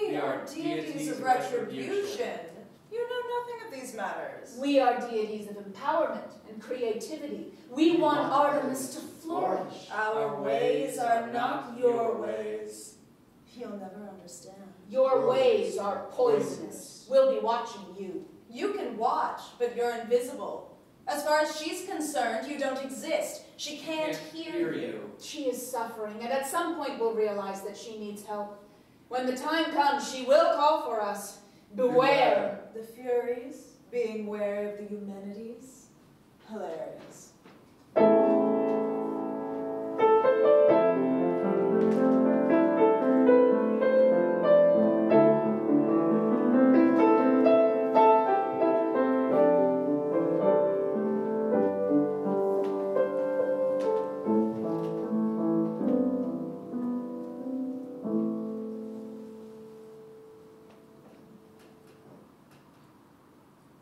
We are deities of retribution. You know nothing of these matters. We are deities of empowerment and creativity. We want Artemis to flourish. Our ways are not your ways. You'll never understand. Your ways are poisonous. We'll be watching you. You can watch, but you're invisible. As far as she's concerned, you don't exist. She can't hear you. She is suffering, and at some point we'll realize that she needs help. When the time comes, she will call for us. Beware. The Furies, being wary of the humanities. Hilarious.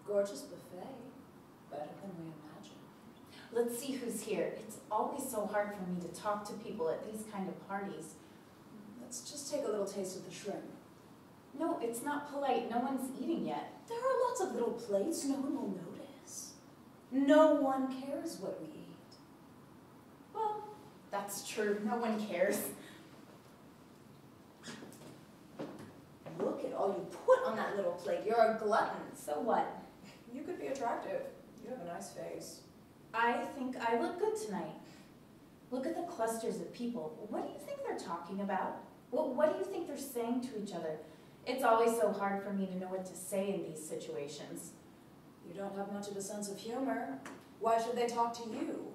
Gorgeous buffet. Better than we imagined. Let's see who's here. It's always so hard for me to talk to people at these kind of parties. Let's just take a little taste of the shrimp. No, it's not polite. No one's eating yet. There are lots of little plates. No one will notice. No one cares what we eat. Well, that's true. No one cares. Look at all you put on that little plate. You're a glutton. So what? You could be attractive. You have a nice face. I think I look good tonight. Look at the clusters of people. What do you think they're talking about? What do you think they're saying to each other? It's always so hard for me to know what to say in these situations. You don't have much of a sense of humor. Why should they talk to you?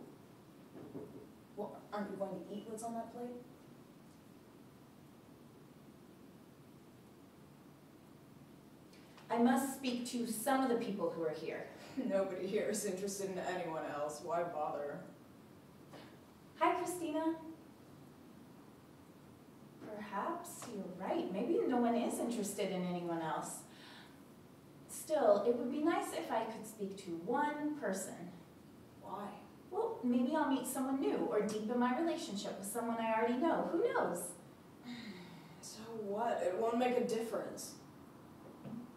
Well, aren't you going to eat what's on that plate? I must speak to some of the people who are here. Nobody here is interested in anyone else. Why bother? Hi, Christina. Perhaps you're right. Maybe no one is interested in anyone else. Still, it would be nice if I could speak to one person. Why? Well, maybe I'll meet someone new or deepen my relationship with someone I already know. Who knows? So what? It won't make a difference.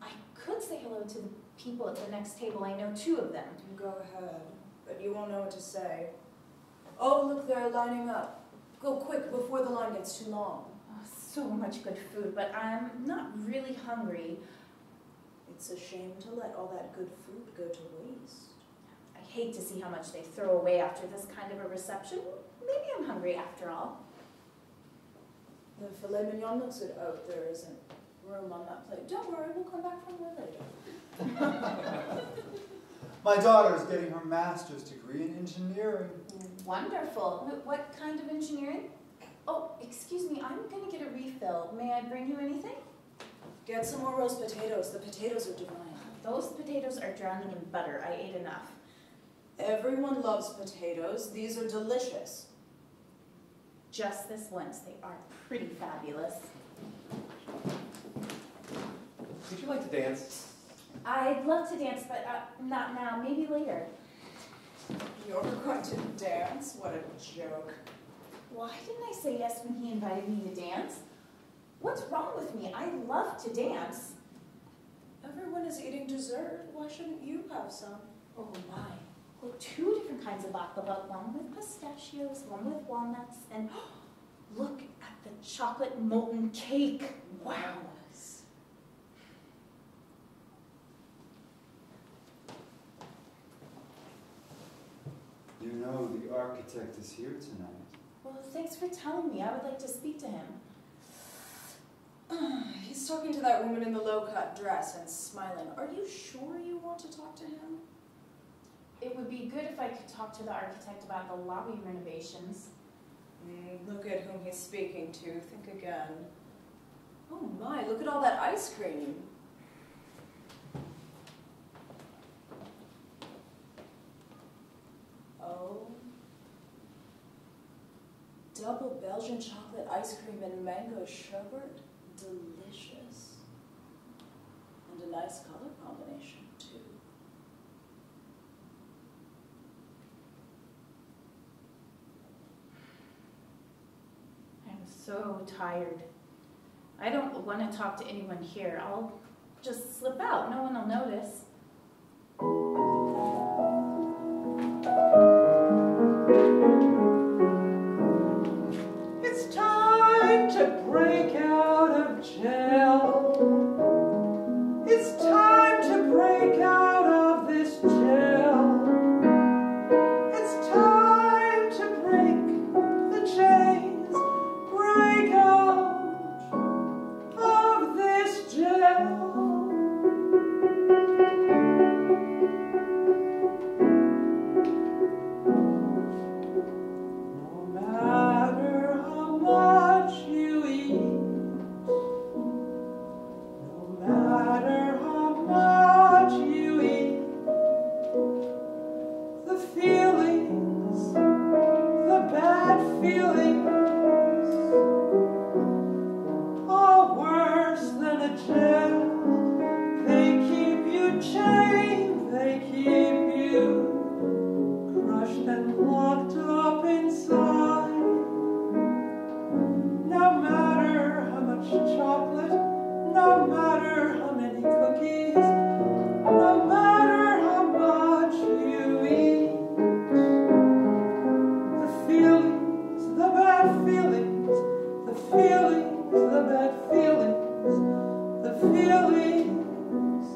I could say hello to the people at the next table. I know two of them. Go ahead, but you won't know what to say. Oh, look, they're lining up. Go quick before the line gets too long. Oh, so much good food, but I'm not really hungry. It's a shame to let all that good food go to waste. I hate to see how much they throw away after this kind of a reception. Maybe I'm hungry after all. The filet mignon looks good. Oh, there isn't room on that plate. Don't worry, we'll come back for more later. My daughter is getting her master's degree in engineering. Wonderful. What kind of engineering? Oh, excuse me, I'm going to get a refill. May I bring you anything? Get some more roast potatoes. The potatoes are divine. Those potatoes are drowning in butter. I ate enough. Everyone loves potatoes. These are delicious. Just this once. They are pretty fabulous. Would you like to dance? I'd love to dance, but not now. Maybe later. You're going to dance? What a joke. Why didn't I say yes when he invited me to dance? What's wrong with me? I love to dance. Everyone is eating dessert. Why shouldn't you have some? Oh my. Well, two different kinds of baklava. One with pistachios, one with walnuts, and look at the chocolate molten cake. Wow. You know the architect is here tonight. Well, thanks for telling me. I would like to speak to him. He's talking to that woman in the low-cut dress and smiling. Are you sure you want to talk to him? It would be good if I could talk to the architect about the lobby renovations. Look at whom he's speaking to. Think again. Oh my, look at all that ice cream. Oh. Double Belgian chocolate ice cream and mango sherbet. Delicious. And a nice color combination, too. I'm so tired. I don't want to talk to anyone here. I'll just slip out. No one will notice. It's time to break out of jail. It's time to break out of this jail. It's time to break the chains, break out of this jail. No matter how much you eat, no matter how much you eat, the feelings, the bad feelings, are worse than a jail. They keep you chained, they keep you crushed and locked up inside. No matter how much chocolate, no matter how many cookies, no matter how much you eat, the feelings, the bad feelings, the feelings, the bad feelings, the feelings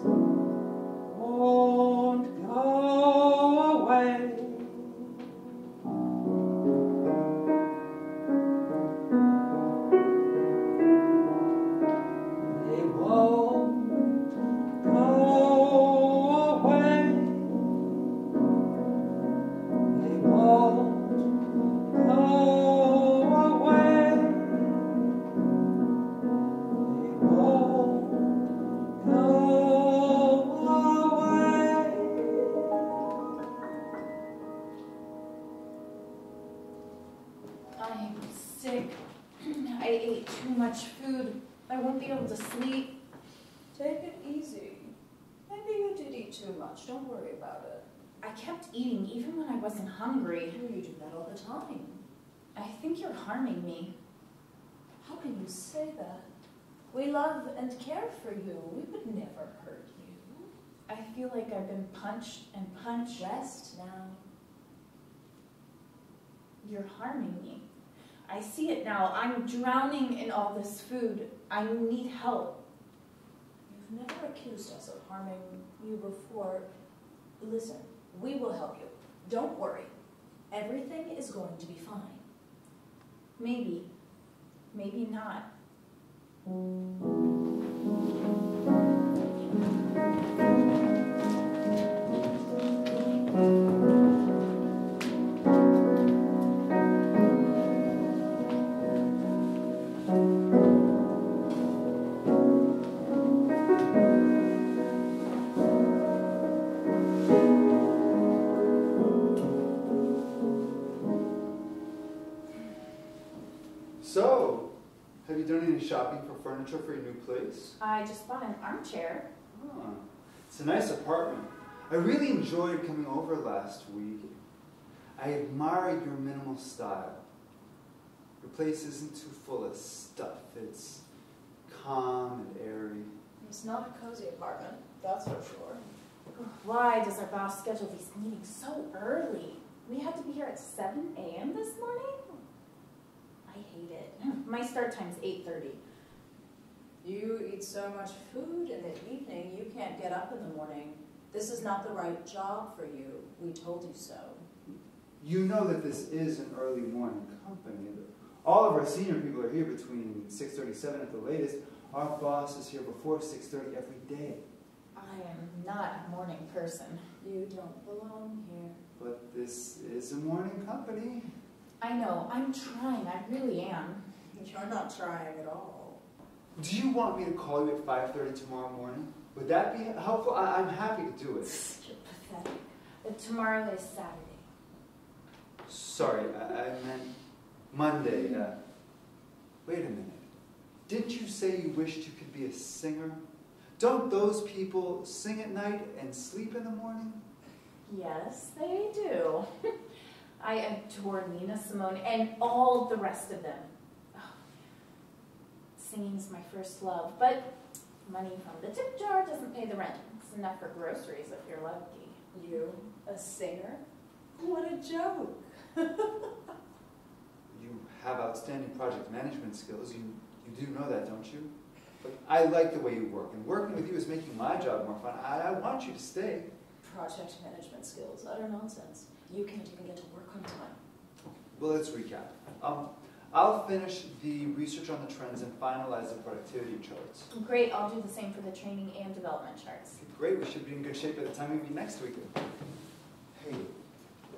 won't go away. They won't go away. They won't go away. They won't go away. I'm sick. I ate too much food. I won't be able to sleep. Take it easy. Maybe you did eat too much. Don't worry about it. I kept eating even when I wasn't hungry. You do that all the time. I think you're harming me. How can you say that? We love and care for you. We would never hurt you. I feel like I've been punched and punched. Rest now. You're harming me. I see it now. I'm drowning in all this food. I need help. You've never accused us of harming you before. Listen, we will help you. Don't worry. Everything is going to be fine. Maybe. Maybe not. So, have you done any shopping for furniture for your new place? I just bought an armchair. Ah, it's a nice apartment. I really enjoyed coming over last week. I admired your minimal style. Your place isn't too full of stuff. It's calm and airy. It's not a cozy apartment, that's for sure. Why does our boss schedule these meetings so early? We had to be here at 7 a.m. this morning? I hate it. My start time's 8:30. You eat so much food in the evening, you can't get up in the morning. This is not the right job for you. We told you so. You know that this is an early morning company. All of our senior people are here between 6:37 at the latest. Our boss is here before 6:30 every day. I am not a morning person. You don't belong here. But this is a morning company. I know, I'm trying, I really am. You're not trying at all. Do you want me to call you at 5:30 tomorrow morning? Would that be helpful? I'm happy to do it. You're pathetic. But tomorrow is Saturday. Sorry, I meant Monday. Wait a minute. Didn't you say you wished you could be a singer? Don't those people sing at night and sleep in the morning? Yes, they do. I adore Nina Simone and all the rest of them. Oh. Singing's my first love, but money from the tip jar doesn't pay the rent. It's enough for groceries if you're lucky. You, a singer? What a joke. You have outstanding project management skills. You do know that, don't you? But I like the way you work, and working with you is making my job more fun. I want you to stay. Project management skills, utter nonsense. You can't even get to work on time. Well, let's recap. I'll finish the research on the trends and finalize the productivity charts. Great, I'll do the same for the training and development charts. Great, we should be in good shape by the time we meet next week. Hey,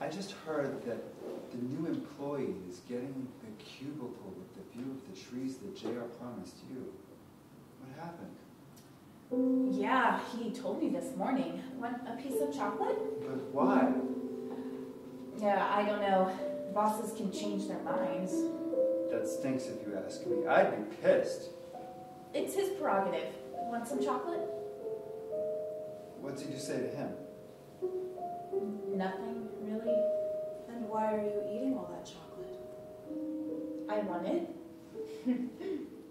I just heard that the new employee is getting the cubicle with the view of the trees that JR promised you. What happened? Yeah, he told me this morning. Want a piece of chocolate? But why? Yeah, I don't know. Bosses can change their minds. That stinks if you ask me. I'd be pissed. It's his prerogative. Want some chocolate? What did you say to him? Nothing, really. And why are you eating all that chocolate? I want it.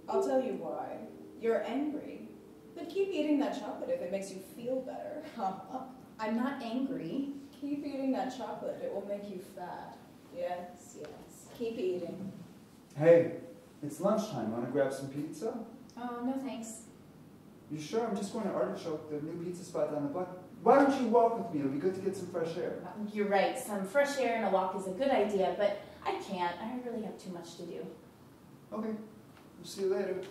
I'll tell you why. You're angry. But keep eating that chocolate if it makes you feel better. I'm not angry. Keep eating that chocolate. It will make you fat. Yes, yes. Keep eating. Hey, it's lunchtime. Want to grab some pizza? Oh, no thanks. You sure? I'm just going to Artichoke, the new pizza spot down the block. Why don't you walk with me? It'll be good to get some fresh air. You're right. Some fresh air and a walk is a good idea, but I can't. I really have too much to do. Okay. We'll see you later.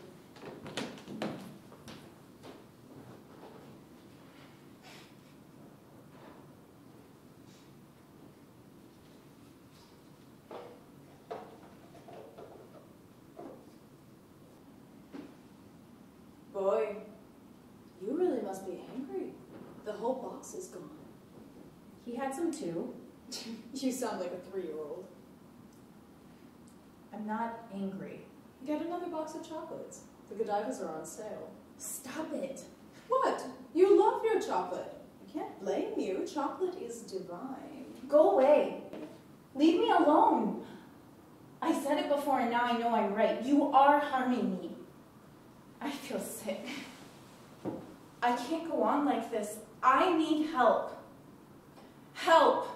Boy, you really must be angry. The whole box is gone. He had some too. You sound like a 3-year-old. I'm not angry. Get another box of chocolates. The Godivas are on sale. Stop it. What? You love your chocolate. I can't blame you. Chocolate is divine. Go away. Leave me alone. I said it before and now I know I'm right. You are harming me. I feel sick. I can't go on like this. I need help. Help!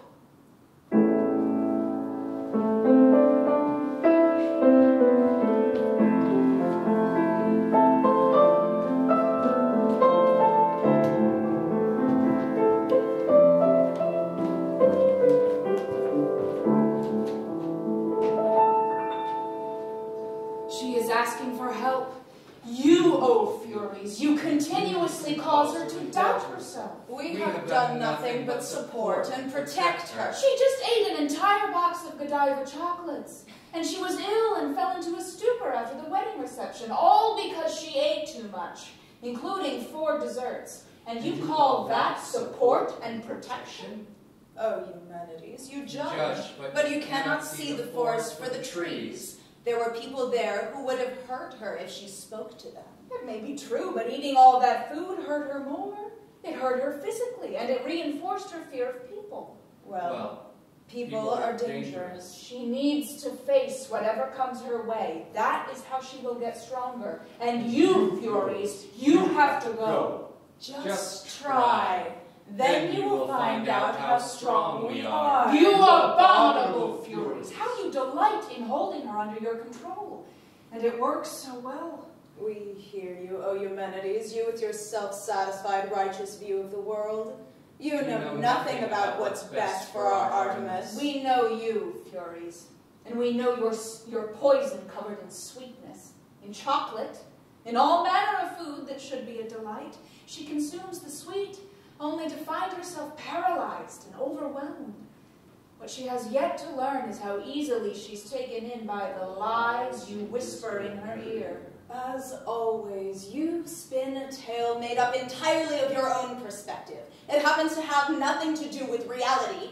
She is asking for help. You, O Furies, you continuously cause her to doubt herself. We have done nothing but support and protect her. She just ate an entire box of Godiva chocolates, and she was ill and fell into a stupor after the wedding reception, all because she ate too much, including 4 desserts. And you call that support and protection? Oh, humanities, you judge, but you cannot see the forest for the trees. There were people there who would have hurt her if she spoke to them. It may be true, but eating all that food hurt her more. It hurt her physically, and it reinforced her fear of people. Well, people are dangerous. She needs to face whatever comes her way. That is how she will get stronger. And you, Furies, you have to go. Just try. Then you will find out how strong we are. You abominable Furies! How you delight in holding her under your control. And it works so well. We hear you, O humanities, you with your self-satisfied righteous view of the world. You know nothing about what's best for our Artemis. We know you, Furies. And we know your poison covered in sweetness, in chocolate, in all manner of food that should be a delight. She consumes the sweet, only to find herself paralyzed and overwhelmed. What she has yet to learn is how easily she's taken in by the lies you whisper in her ear. As always, you spin a tale made up entirely of your own perspective. It happens to have nothing to do with reality.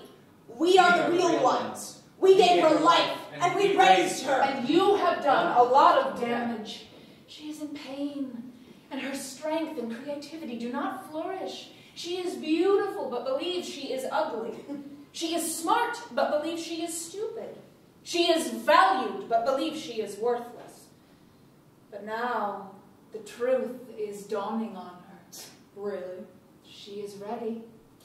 We are the real ones. We gave her life, and we raised her. And you have done a lot of damage. She is in pain, and her strength and creativity do not flourish. She is beautiful, but believes she is ugly. She is smart, but believes she is stupid. She is valued, but believes she is worthless. But now, the truth is dawning on her. Really? She is ready.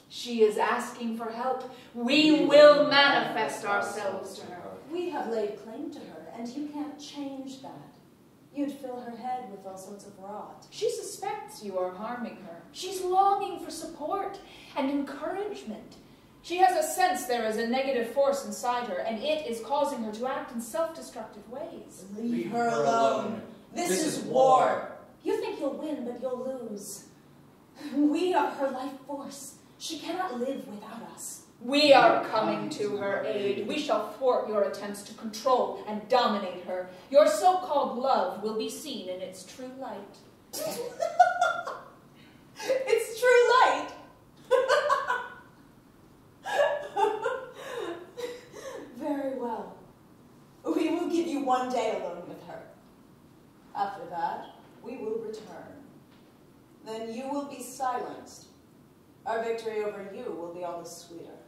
She is asking for help. We will manifest ourselves to her. We have laid claim to her, and you can't change that. You'd fill her head with all sorts of rot. She suspects you are harming her. She's longing for support and encouragement. She has a sense there is a negative force inside her, and it is causing her to act in self-destructive ways. Leave her alone. This is war. You think you'll win, but you'll lose. We are her life force. She cannot live without us. We are coming to her aid. We shall thwart your attempts to control and dominate her. Your so-called love will be seen in its true light. It's true light. Very well. We will give you one day alone with her. After that, we will return. Then you will be silenced. Our victory over you will be all the sweeter.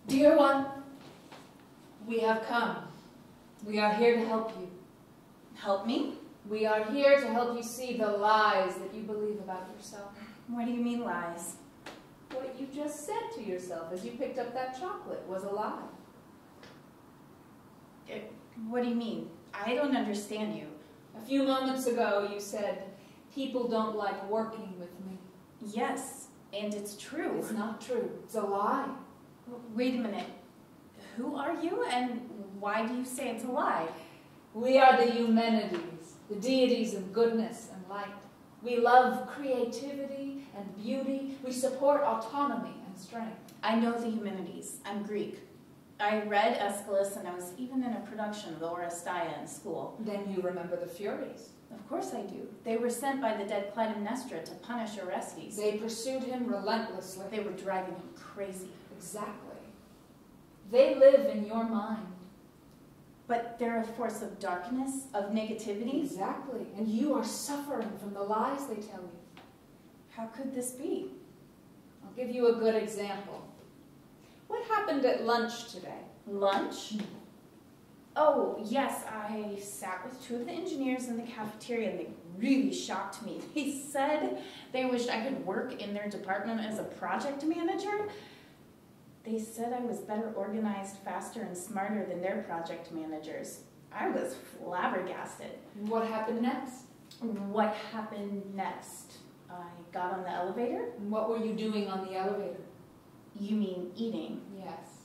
Dear one, we have come. We are here to help you. Help me? We are here to help you see the lies that you believe about yourself. What do you mean lies? what you just said to yourself as you picked up that chocolate was a lie. What do you mean? I don't understand you. A few moments ago, you said, people don't like working with me. Yes, and it's true. It's not true. It's a lie. Wait a minute. Who are you, and why do you say it's a lie? We are the Eumenides, the deities of goodness and light. We love creativity and beauty. We support autonomy and strength. I know the Eumenides. I'm Greek. I read Aeschylus, and I was even in a production of the Orestes in school. Then you remember the Furies. Of course I do. They were sent by the dead Clytemnestra to punish Orestes. They pursued him relentlessly. They were driving him crazy. Exactly. They live in your mind. But they're a force of darkness, of negativity. Exactly. And you are suffering from the lies they tell you. How could this be? I'll give you a good example. What happened at lunch today? Lunch? Oh, yes, I sat with two of the engineers in the cafeteria, and they really shocked me. They said they wished I could work in their department as a project manager. They said I was better organized, faster, and smarter than their project managers. I was flabbergasted. What happened next? What happened next? I got on the elevator. And what were you doing on the elevator? You mean eating? Yes.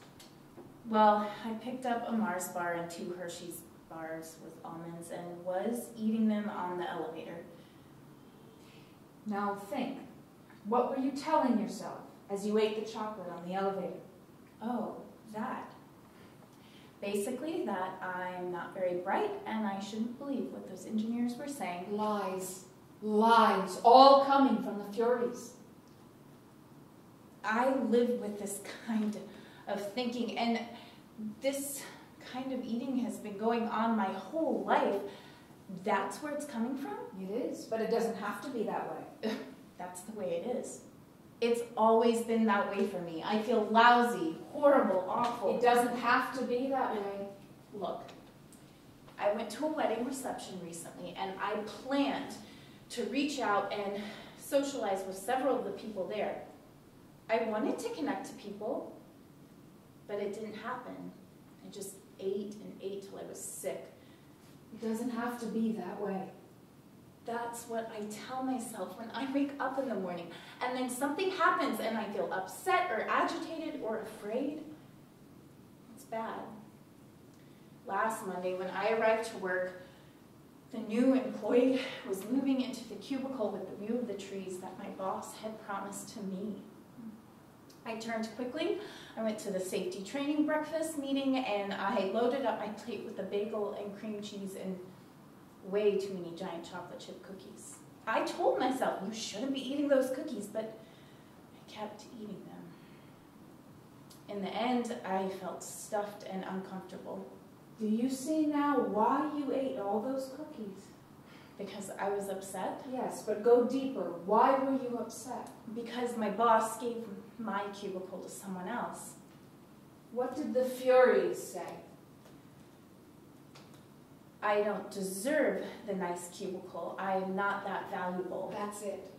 Well, I picked up a Mars bar and 2 Hershey's bars with almonds and was eating them on the elevator. Now think. What were you telling yourself as you ate the chocolate on the elevator? Oh, that. Basically that I'm not very bright and I shouldn't believe what those engineers were saying. Lies. Lies. All coming from the Furies. I live with this kind of thinking, and this kind of eating has been going on my whole life. That's where it's coming from? It is, but it doesn't have to be that way. That's the way it is. It's always been that way for me. I feel lousy, horrible, awful. It doesn't have to be that way. Look, I went to a wedding reception recently, and I planned to reach out and socialize with several of the people there. I wanted to connect to people, but it didn't happen. I just ate and ate till I was sick. It doesn't have to be that way. That's what I tell myself when I wake up in the morning, and then something happens and I feel upset or agitated or afraid. It's bad. Last Monday when I arrived to work, the new employee was moving into the cubicle with the view of the trees that my boss had promised to me. I turned quickly, I went to the safety training breakfast meeting, and I loaded up my plate with a bagel and cream cheese and way too many giant chocolate chip cookies. I told myself, you shouldn't be eating those cookies, but I kept eating them. In the end, I felt stuffed and uncomfortable. Do you see now why you ate all those cookies? Because I was upset? Yes, but go deeper. Why were you upset? Because my boss gave my cubicle to someone else. What did the Furies say? I don't deserve the nice cubicle. I am not that valuable. That's it.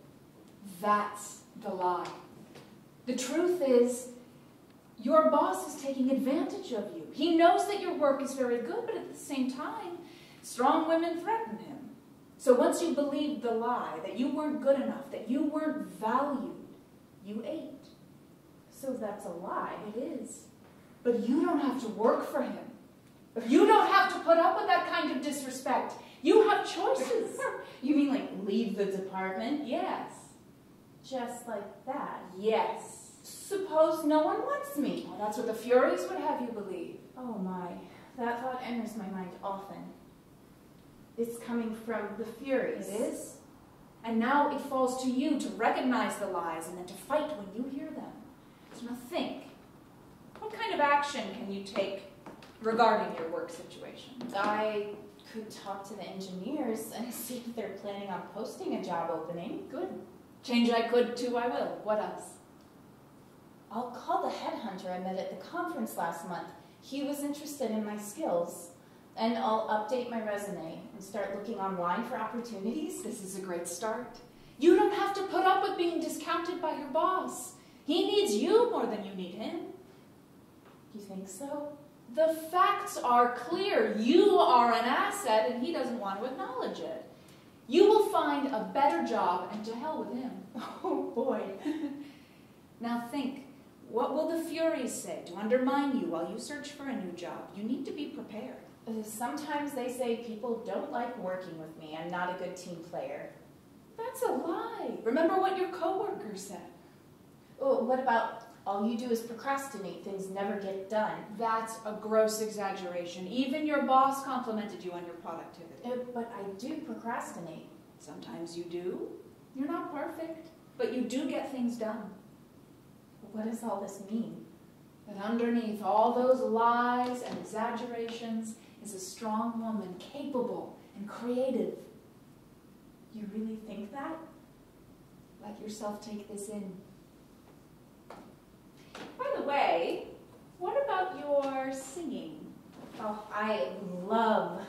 That's the lie. The truth is, your boss is taking advantage of you. He knows that your work is very good, but at the same time, strong women threaten him. So once you believed the lie, that you weren't good enough, that you weren't valued, you ate. So that's a lie. It is. But you don't have to work for him. You don't have to put up with that kind of disrespect. You have choices. You mean like leave the department? Yes. Just like that? Yes. Suppose no one wants me. Well, that's what the Furies would have you believe. Oh my, that thought enters my mind often. It's coming from the Furies. It is. And now it falls to you to recognize the lies and then to fight when you hear them. So now think. What kind of action can you take regarding your work situation? I could talk to the engineers and see if they're planning on posting a job opening. Good. Change I could too, I will. What else? I'll call the headhunter I met at the conference last month. He was interested in my skills. And I'll update my resume and start looking online for opportunities. This is a great start. You don't have to put up with being discounted by your boss. He needs you more than you need him. You think so? The facts are clear. You are an asset, and he doesn't want to acknowledge it. You will find a better job, and to hell with him. Oh boy. Now think, what will the Furies say to undermine you while you search for a new job? You need to be prepared. Sometimes they say people don't like working with me. I'm not a good team player. That's a lie. Remember what your coworker said. Oh, what about all you do is procrastinate, things never get done? That's a gross exaggeration. Even your boss complimented you on your productivity. But I do procrastinate. Sometimes you do. You're not perfect, but you do get things done. What does all this mean? That underneath all those lies and exaggerations is a strong woman, capable and creative. You really think that? Let yourself take this in. By the way, what about your singing? Oh, I love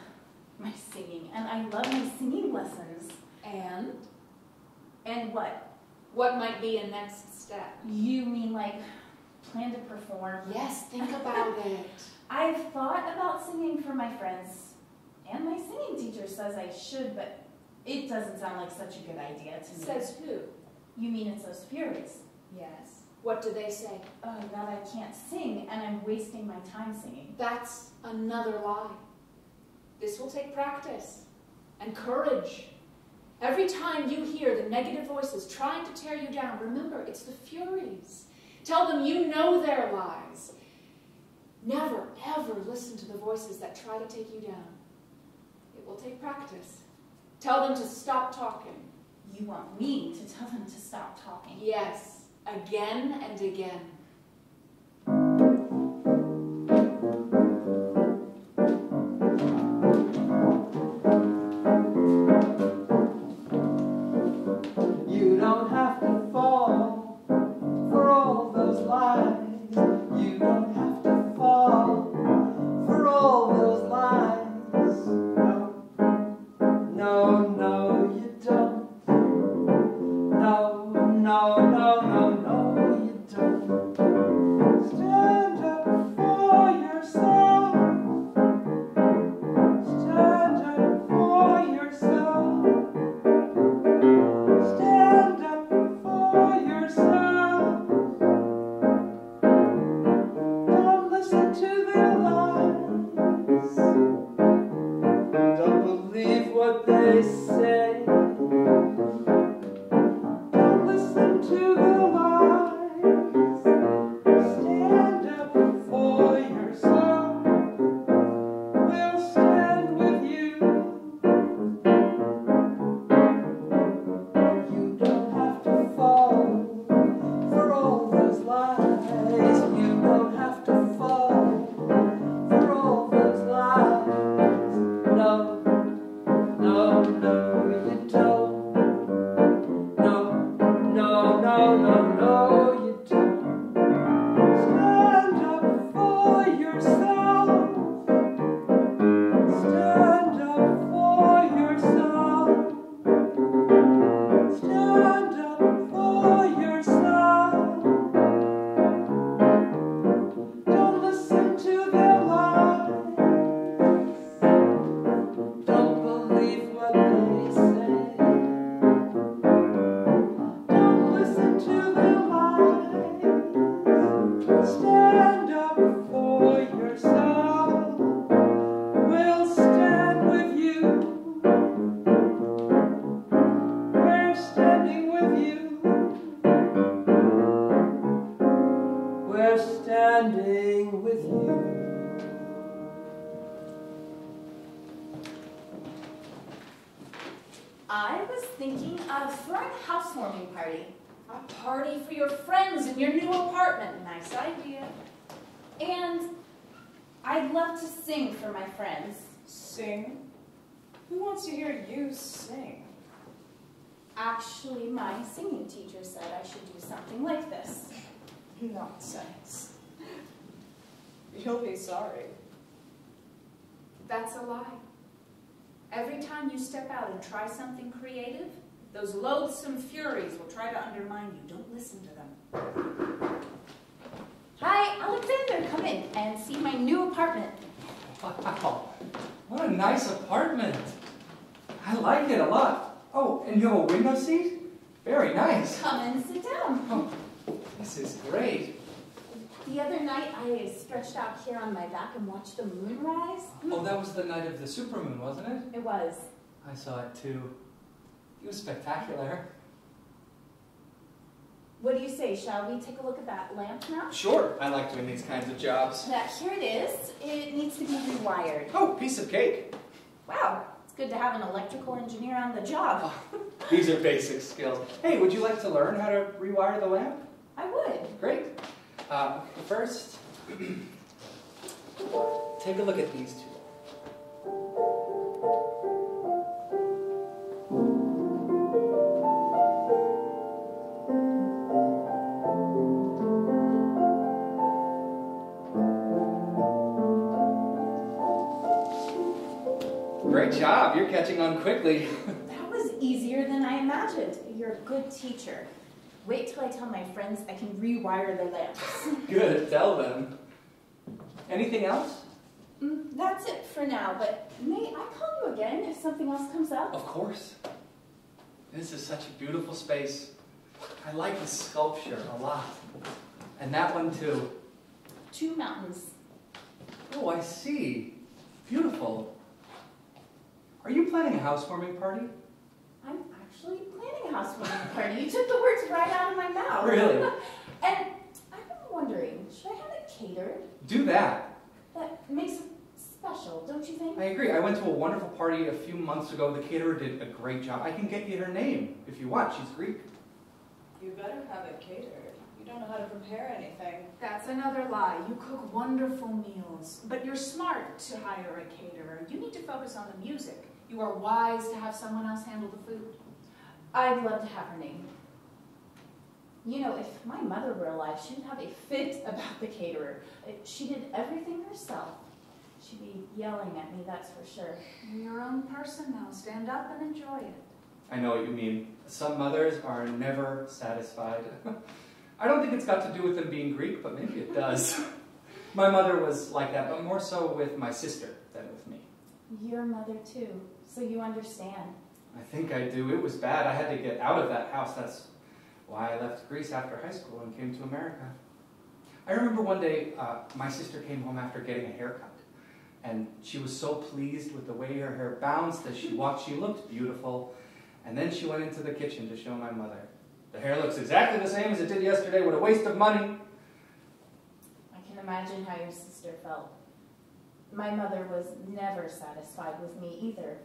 my singing, and I love my singing lessons. And what? What might be a next step? You mean like plan to perform? Yes, think about it. I've thought about singing for my friends, and my singing teacher says I should, but it doesn't sound like such a good idea to me. Says who? You mean it's those Furies? Yes. What do they say? That I can't sing, and I'm wasting my time singing. That's another lie. This will take practice and courage. Every time you hear the negative voices trying to tear you down, remember, it's the Furies. Tell them you know their lies. Never, ever listen to the voices that try to take you down. It will take practice. Tell them to stop talking. You want me to tell them to stop talking? Yes, again and again. You don't have to fall for all those lies. You don't have to fall for all those lies. No, no, no, you don't. No, no, no, no, no, you don't. Stand up for yourself. Stand up for yourself. Stand up for yourself. Don't listen to their lies. Don't believe what they say. Don't listen to their lies. Stand up for yourself. We'll stand with you. You don't have to fall for all those lies. You don't have to fall for all those lies. No, no, no, you don't. No, no, no, no, no, you don't. Stand up for yourself. Stand up for yourself. Stand up for yourself. Don't listen to their lies. Don't believe what they say. Don't listen to their lies. Stand up for yourself. We'll stand with you. We're standing with you. We're standing with you. I was thinking of throwing a housewarming party. A party for your friends in your new apartment. Nice idea. And I'd love to sing for my friends. Sing? Who wants to hear you sing? Actually, my singing teacher said I should do something like this. Nonsense. You'll be sorry. That's a lie. Every time you step out and try something creative, those loathsome Furies will try to undermine you. Don't listen to them. Hi, Alexander, come in and see my new apartment. Wow, what a nice apartment. I like it a lot. Oh, and you have a window seat? Very nice. Come and sit down. Oh, this is great. The other night, I stretched out here on my back and watched the moon rise. Oh, that was the night of the supermoon, wasn't it? It was. I saw it too. It was spectacular. What do you say? Shall we take a look at that lamp now? Sure, I like doing these kinds of jobs. Here it is. It needs to be rewired. Oh, piece of cake. Wow, it's good to have an electrical engineer on the job. These are basic skills. Hey, would you like to learn how to rewire the lamp? I would. Great. First, take a look at these two. Great job, you're catching on quickly. That was easier than I imagined. You're a good teacher. Wait till I tell my friends I can rewire their lamps. Good, tell them. Anything else? That's it for now, but may I call you again if something else comes up? Of course. This is such a beautiful space. I like the sculpture a lot. And that one too. 2 mountains. Oh, I see. Beautiful. Are you planning a housewarming party? I'm actually planning a housewarming party. You took the words right out of my mouth. Really? And I've been wondering, should I have it catered? Do that. That makes it special, don't you think? I agree. I went to a wonderful party a few months ago. The caterer did a great job. I can get you her name if you want. She's Greek. You better have it catered. You don't know how to prepare anything. That's another lie. You cook wonderful meals, but you're smart to hire a caterer. You need to focus on the music. You are wise to have someone else handle the food. I'd love to have her name. You know, if my mother were alive, she'd have a fit about the caterer. She did everything herself. She'd be yelling at me, that's for sure. You're your own person now. Stand up and enjoy it. I know what you mean. Some mothers are never satisfied. I don't think it's got to do with them being Greek, but maybe it does. My mother was like that, but more so with my sister than with me. Your mother too, so you understand. I think I do. It was bad. I had to get out of that house. That's why I left Greece after high school and came to America. I remember one day, my sister came home after getting a haircut. And she was so pleased with the way her hair bounced as she walked. She looked beautiful. And then she went into the kitchen to show my mother. The hair looks exactly the same as it did yesterday. What a waste of money. I can imagine how your sister felt. My mother was never satisfied with me either.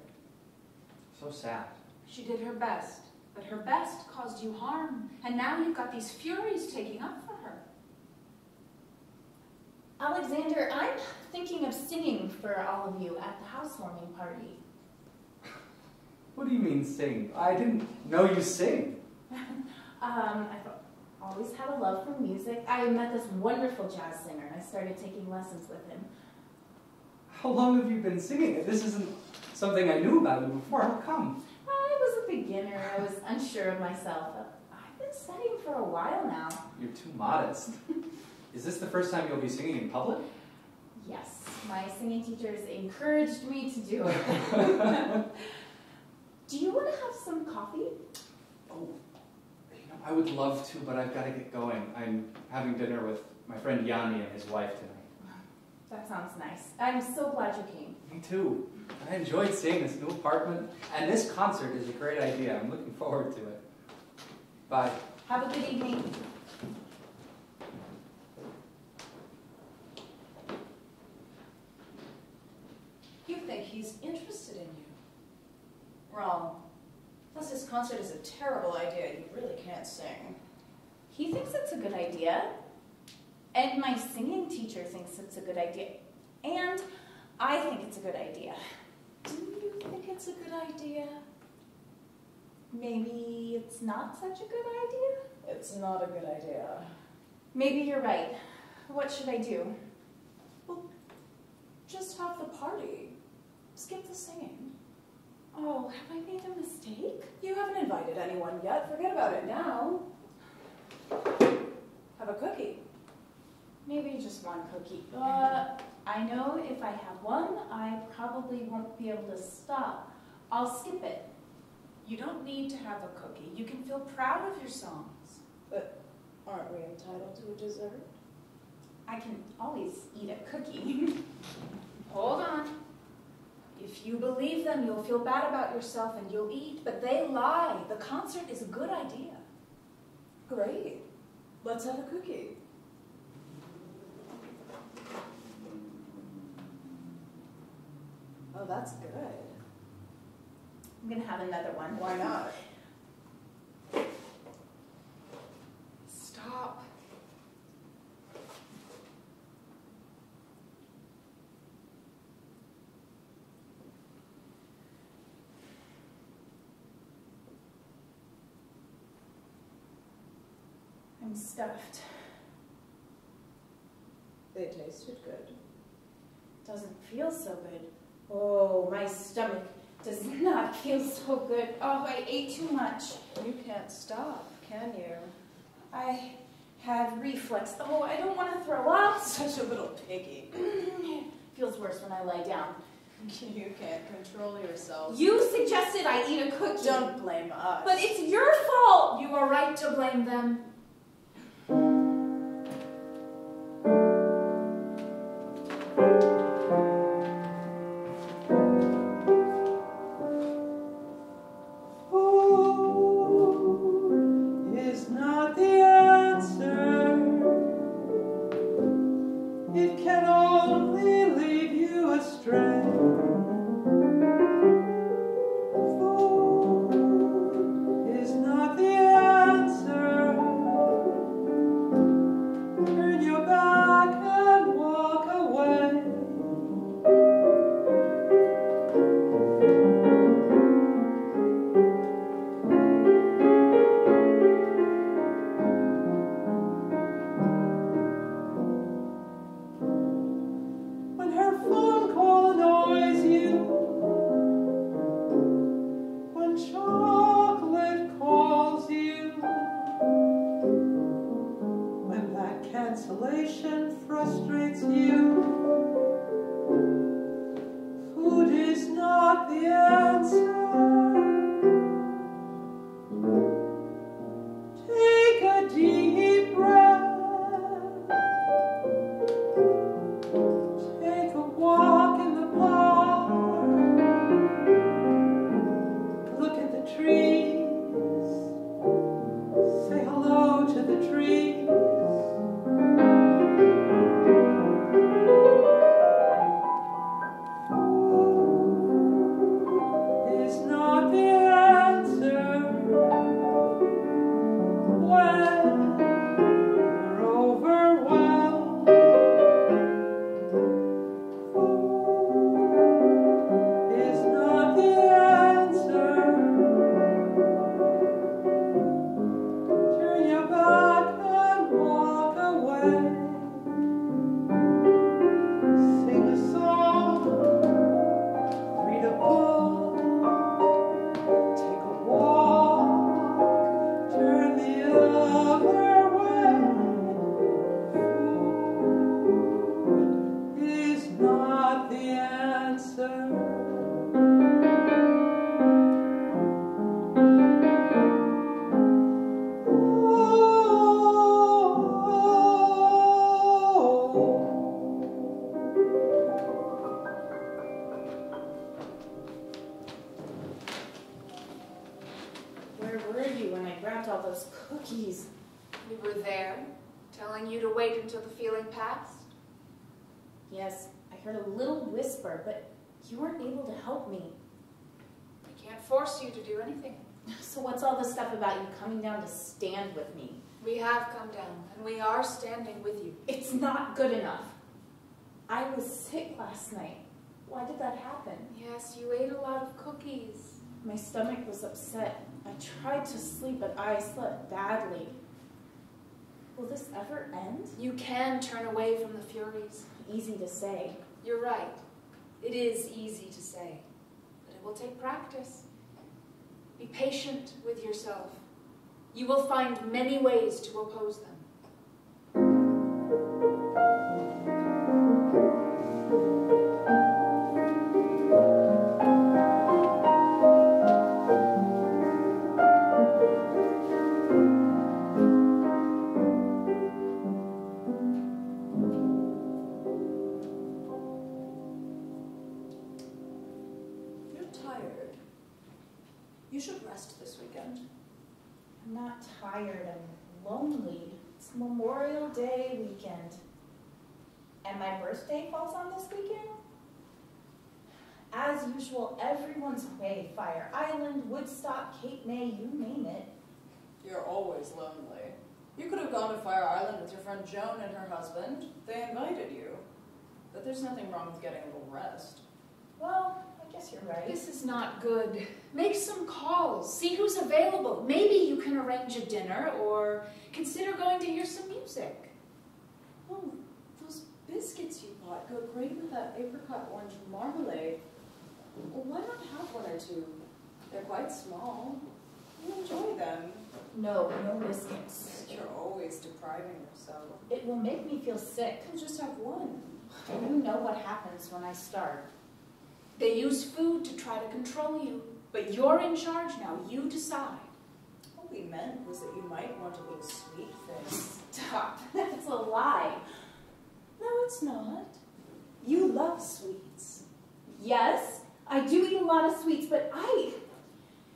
So sad. She did her best, but her best caused you harm. And now you've got these Furies taking up for her. Alexander, I'm thinking of singing for all of you at the housewarming party. What do you mean sing? I didn't know you sing. I've always had a love for music. I met this wonderful jazz singer, and I started taking lessons with him. How long have you been singing? This isn't something I knew about you before. How come? I was a beginner. I was unsure of myself. I've been studying for a while now. You're too modest. Is this the first time you'll be singing in public? Yes, my singing teachers encouraged me to do it. Do you want to have some coffee? Oh, I would love to, but I've got to get going. I'm having dinner with my friend Yanni and his wife tonight. That sounds nice. I'm so glad you came. Me too. I enjoyed seeing this new apartment, and this concert is a great idea. I'm looking forward to it. Bye. Have a good evening. You think he's interested in you. Wrong. Plus, his concert is a terrible idea. You really can't sing. He thinks it's a good idea. And my singing teacher thinks it's a good idea. And I think it's a good idea. Do you think it's a good idea? Maybe it's not such a good idea? It's not a good idea. Maybe you're right. What should I do? Well, just have the party. Skip the singing. Oh, have I made a mistake? You haven't invited anyone yet. Forget about it now. Have a cookie. Maybe just one cookie. I know if I have one, I probably won't be able to stop. I'll skip it. You don't need to have a cookie. You can feel proud of your songs. But aren't we entitled to a dessert? I can always eat a cookie. Hold on. If you believe them, you'll feel bad about yourself and you'll eat, but they lie. The concert is a good idea. Great. Let's have a cookie. Oh, that's good. I'm gonna have another one. Why not? Stop. I'm stuffed. They tasted good. Doesn't feel so good. Oh, my stomach does not feel so good. Oh, I ate too much. You can't stop, can you? I have reflux. Oh, I don't want to throw up. Such a little piggy. Feels worse when I lie down. You can't control yourself. You suggested I eat a cookie. Don't blame us. But it's your fault. You are right to blame them. Is not the answer. It can only lead you astray. Food is not the answer. Turn your back and walk away. When her phone call annoys you, when chocolate calls you, when that cancellation frustrates you, food is not the answer. Take a deep breath. Take a walk in the park. Look at the trees. Say hello to the trees. Food is not the answer when you're overwhelmed. Is not the answer. Turn your back and walk away. Sing a song, read a book, take a walk, turn the other way. Food is not the answer. Where were you when I grabbed all those cookies? We were there, telling you to wait until the feeling passed. Yes, I heard a little whisper, but you weren't able to help me. We can't force you to do anything. So what's all this stuff about you coming down to stand with me? We have come down, and we are standing with you. It's not good enough. I was sick last night. Why did that happen? Yes, you ate a lot of cookies. My stomach was upset. I tried to sleep, but I slept badly. Will this ever end? You can turn away from the Furies. Easy to say. You're right. It is easy to say, but it will take practice. Be patient with yourself. You will find many ways to oppose them. You should rest this weekend. I'm not tired, I'm lonely. It's Memorial Day weekend. And my birthday falls on this weekend? As usual, everyone's away. Fire Island, Woodstock, Cape May, you name it. You're always lonely. You could have gone to Fire Island with your friend Joan and her husband. They invited you. But there's nothing wrong with getting a little rest. Well, I guess you're right. This is not good. Make some calls. See who's available. Maybe you can arrange a dinner or consider going to hear some music. Oh, those biscuits you bought go great with that apricot orange marmalade. Well, why not have one or two? They're quite small. You enjoy them. No biscuits. You're always depriving yourself. It will make me feel sick. You'll just have one. You know what happens when I starve. They use food to try to control you, but you're in charge now. You decide. What we meant was that you might want a little sweet thing. Stop. That's a lie. No, it's not. You love sweets. Yes, I do eat a lot of sweets, but I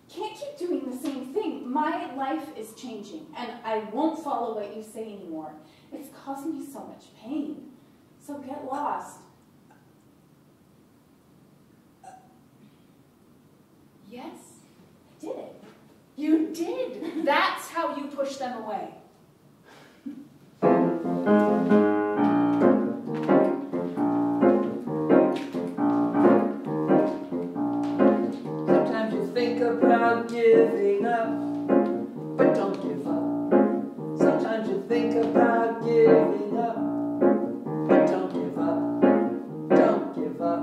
can't keep doing the same thing. My life is changing, and I won't follow what you say anymore. It's causing me so much pain. So get lost. Yes, I did it. you did. That's how you push them away. Sometimes you think about giving up, but don't give up. Sometimes you think about giving up, but don't give up. Don't give up.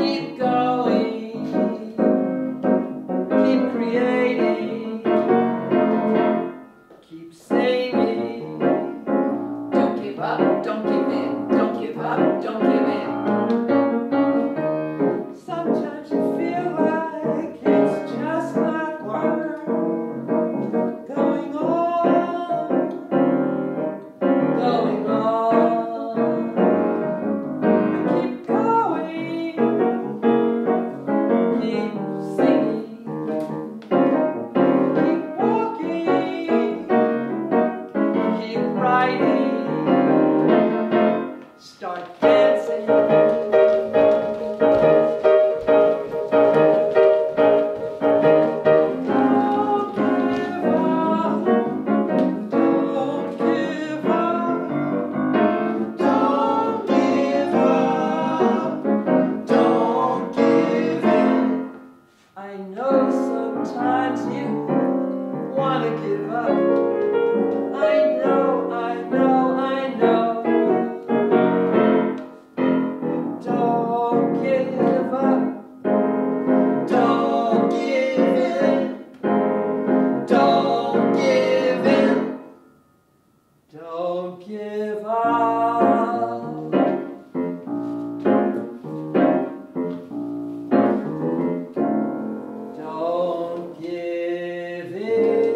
Keep going. Keep creating. Keep saving. Don't give up. Don't give in. Don't give up. Don't give in. Sometimes you feel like it's just not worth going on, going on. Keep going, keep singing, keep walking, keep writing, start dancing. I know sometimes you want to give up. I know, I know, I know. Don't give up. Don't give in. Don't give in. Don't give up. Don't give in.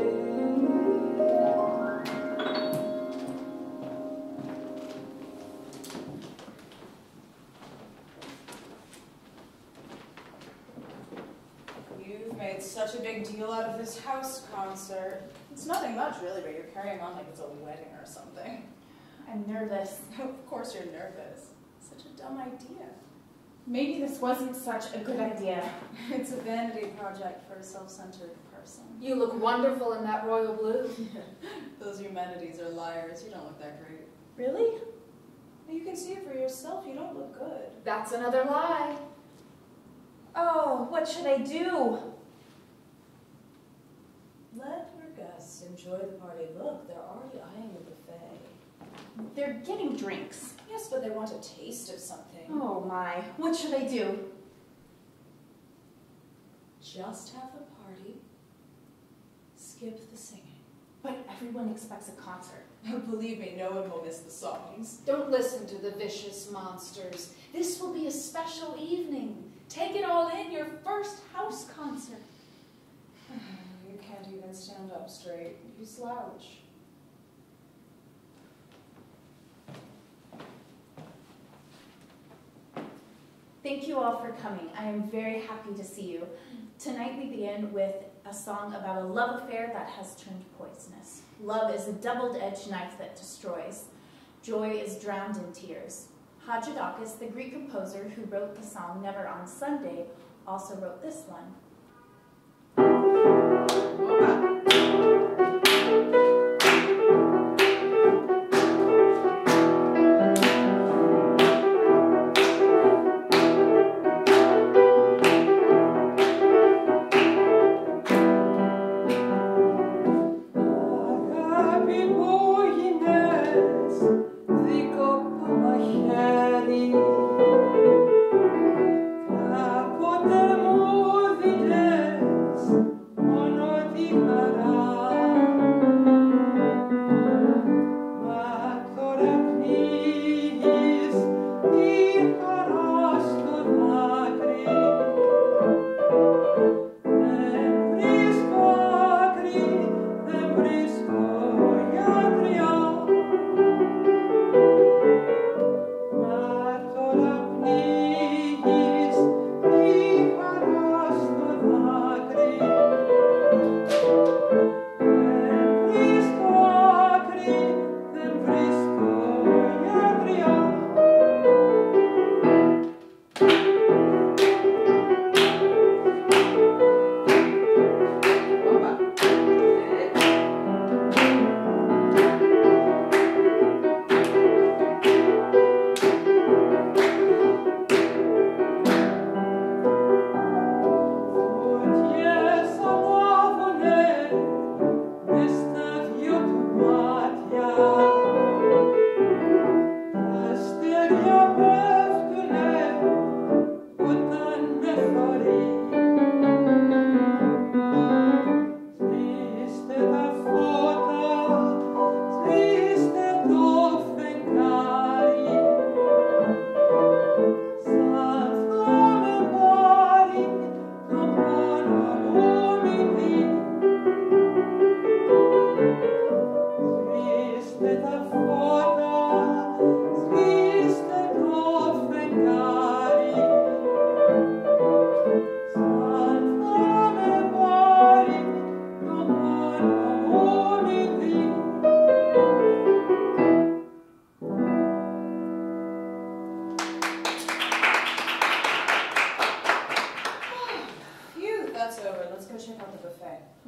You've made such a big deal out of this house concert. It's nothing much, really, but you're carrying on like it's a wedding or something. I'm nervous. Of course you're nervous. Such a dumb idea. Maybe this wasn't such a good idea. It's a vanity project for a self-centered person. You look wonderful in that royal blue. Those humanities are liars. You don't look that great. Really? You can see it for yourself. You don't look good. That's another lie. Oh, what should I do? Let your guests enjoy the party. Look, they're already eyeing the buffet. They're getting drinks. Yes, but they want a taste of something. Oh my, what should I do? Just have the party. Skip the singing. But everyone expects a concert. Believe me, no one will miss the songs. Don't listen to the vicious monsters. This will be a special evening. Take it all in, your first house concert. You can't even stand up straight. You slouch. Thank you all for coming. I am very happy to see you. Tonight we begin with a song about a love affair that has turned poisonous. Love is a double-edged knife that destroys. Joy is drowned in tears. Hagiodokus, the Greek composer who wrote the song Never on Sunday, also wrote this one.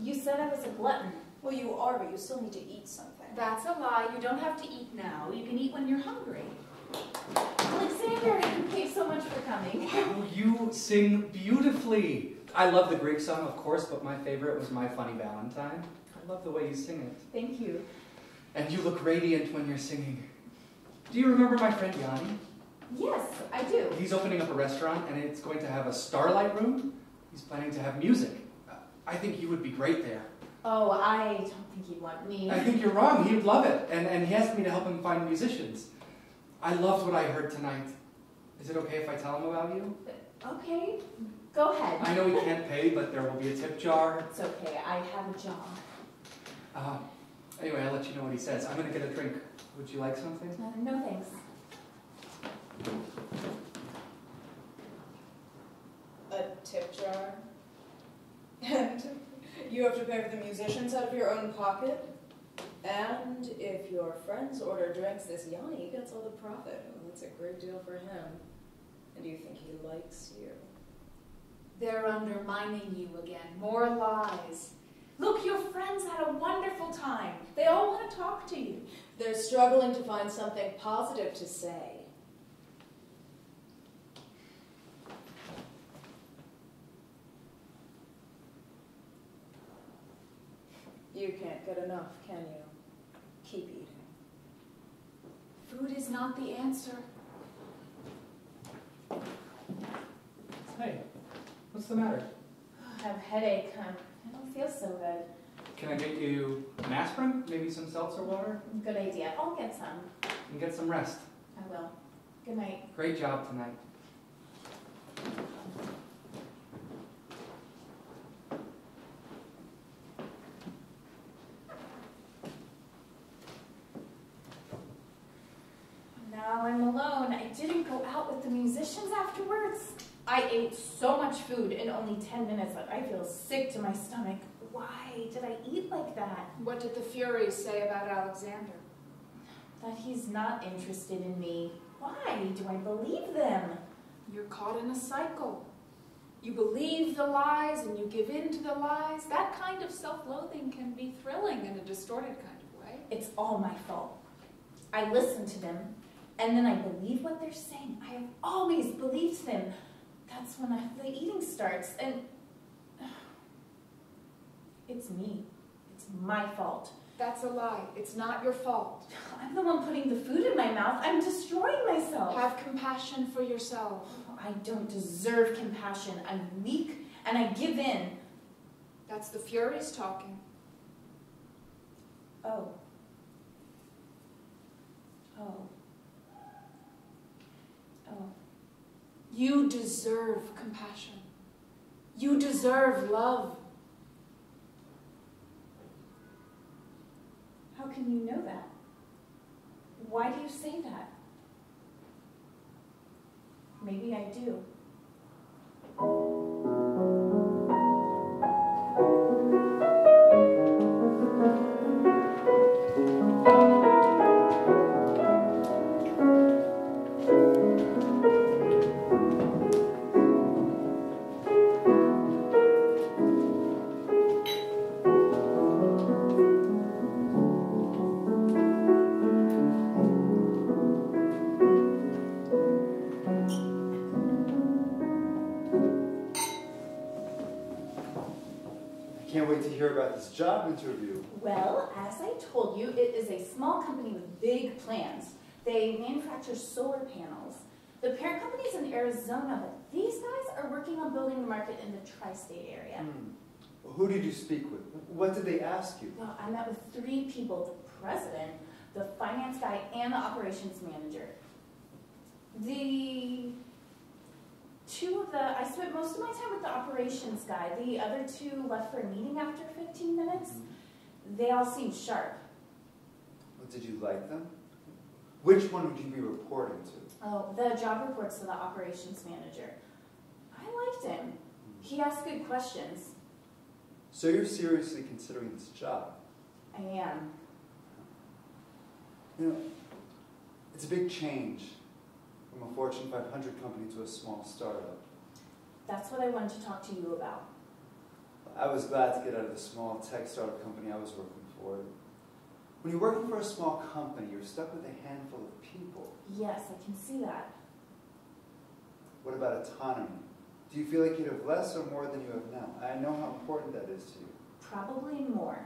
You said I was a glutton. Well, you are, but you still need to eat something. That's a lie. You don't have to eat now. You can eat when you're hungry. Alexander, thanks so much for coming. Wow, you sing beautifully. I love the Greek song, of course, but my favorite was My Funny Valentine. I love the way you sing it. Thank you. And you look radiant when you're singing. Do you remember my friend Yanni? Yes, I do. He's opening up a restaurant, and it's going to have a starlight room. He's planning to have music. I think you would be great there. Oh, I don't think he'd want me. I think you're wrong. He'd love it. And he asked me to help him find musicians. I loved what I heard tonight. Is it okay if I tell him about you? Okay, go ahead. I know he can't pay, but there will be a tip jar. It's okay, I have a job. Anyway, I'll let you know what he says. I'm going to get a drink. Would you like something? No thanks. A tip jar? And you have to pay for the musicians out of your own pocket? And if your friends order drinks, this Yanni gets all the profit. Well, that's a great deal for him. And you think he likes you? They're undermining you again. More lies. Look, your friends had a wonderful time. They all want to talk to you. They're struggling to find something positive to say. You can't get enough, can you? Keep eating. Food is not the answer. Hey, what's the matter? I have a headache. I don't feel so good. Can I get you an aspirin? Maybe some seltzer water? Good idea. I'll get some. And get some rest. I will. Good night. Great job tonight. Now I'm alone. I didn't go out out with the musicians afterwards? I ate so much food in only 10 minutes that I feel sick to my stomach. Why did I eat like that? What did the Furies say about Alexander? That he's not interested in me. Why do I believe them? You're caught in a cycle. You believe the lies and you give in to the lies. That kind of self-loathing can be thrilling in a distorted kind of way. It's all my fault. I listen to them, and then I believe what they're saying. I have always believed them. That's when the eating starts, and it's me. It's my fault. That's a lie. It's not your fault. I'm the one putting the food in my mouth. I'm destroying myself. Have compassion for yourself. I don't deserve compassion. I'm weak, and I give in. That's the Furies talking. Oh. Oh. Oh. You deserve compassion. You deserve love. How can you know that? Why do you say that? Maybe I do. Can't wait to hear about this job interview. Well, as I told you, it is a small company with big plans. They manufacture solar panels. The parent company's in Arizona, but these guys are working on building the market in the tri-state area. Who did you speak with? What did they ask you? Well, I met with 3 people, the president, the finance guy, and the operations manager. I spent most of my time with the operations guy. The other 2 left for a meeting after 15 minutes. They all seemed sharp. Well, did you like them? Which one would you be reporting to? Oh, the job reports to the operations manager. I liked him. He asked good questions. So you're seriously considering this job? I am. You know, it's a big change from a Fortune 500 company to a small startup. That's what I wanted to talk to you about. I was glad to get out of the small tech startup company I was working for. When you're working for a small company, you're stuck with a handful of people. Yes, I can see that. What about autonomy? Do you feel like you'd have less or more than you have now? I know how important that is to you. Probably more.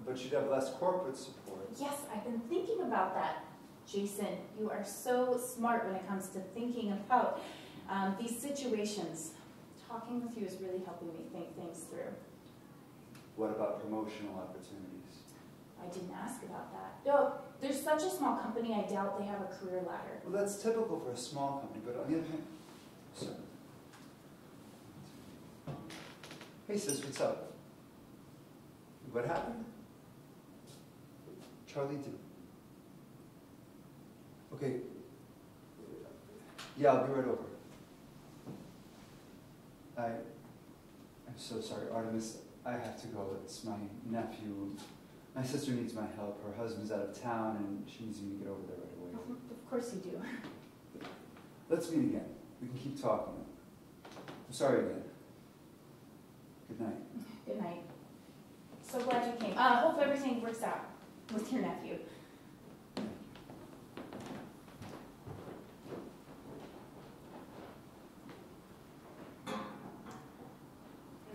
But you'd have less corporate support. Yes, I've been thinking about that. Jason, you are so smart when it comes to thinking about these situations. Talking with you is really helping me think things through. What about promotional opportunities? I didn't ask about that. No, there's such a small company, I doubt they have a career ladder. Well, that's typical for a small company, but on the other hand... Sorry. Hey sis, what's up? What happened? Charlie do. Okay. Yeah, I'll be right over. I'm so sorry, Artemis. I have to go. It's my nephew. My sister needs my help. Her husband's out of town, and she needs me to get over there right away. Of course you do. Let's meet again. We can keep talking. I'm sorry again. Good night. Good night. So glad you came. Hope everything works out with your nephew.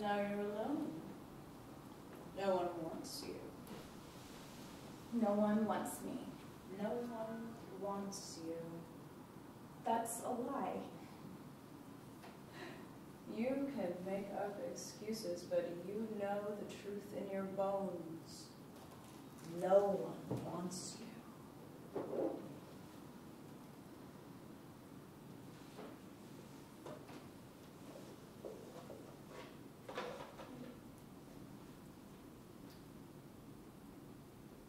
Now you're alone. No one wants you. No one wants me. No one wants you. That's a lie. You can make up excuses, but you know the truth in your bones. No one wants you.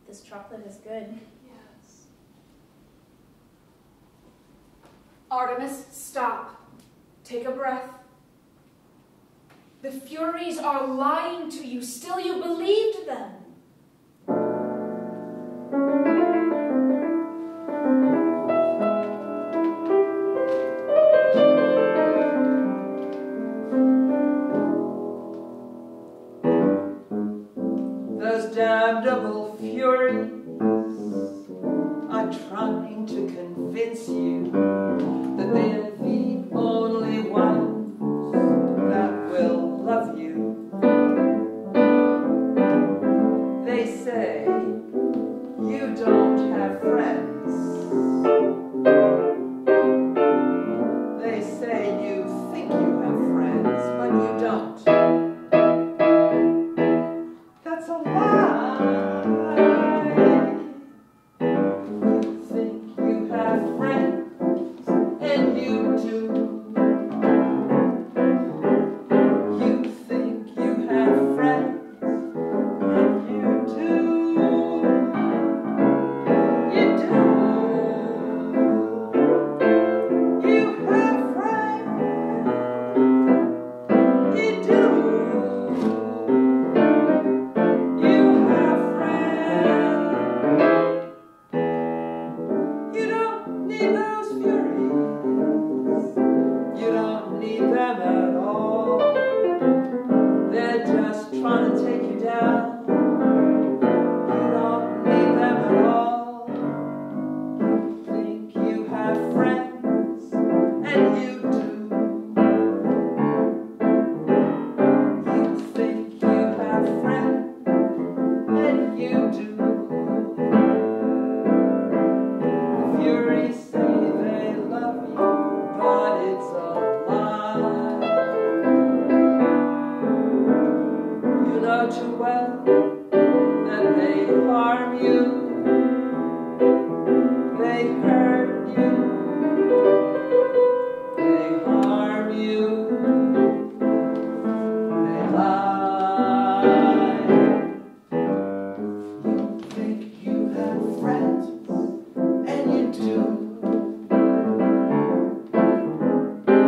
This chocolate is good. Yes. Artemis, stop. Take a breath. The Furies are lying to you. Still you believed them. Those damnable Furies are trying to convince you that they're the only ones that will love you. They say you don't have friends. They say you think you have friends, but you don't. That's a lie. You think you have friends, and you do. You think you have friends, and you do. You do. You have friends. You do. You have friends. You don't need those Furies. You don't need them at all. They're just trying to take you down. You don't need them at all. You think you have friends, and you do. You think you have friends, and you do. The Furies say they love you, but it's a lie. You know too well that they harm you. They hurt you. They harm you. They lie. You think you have friends, and you do. You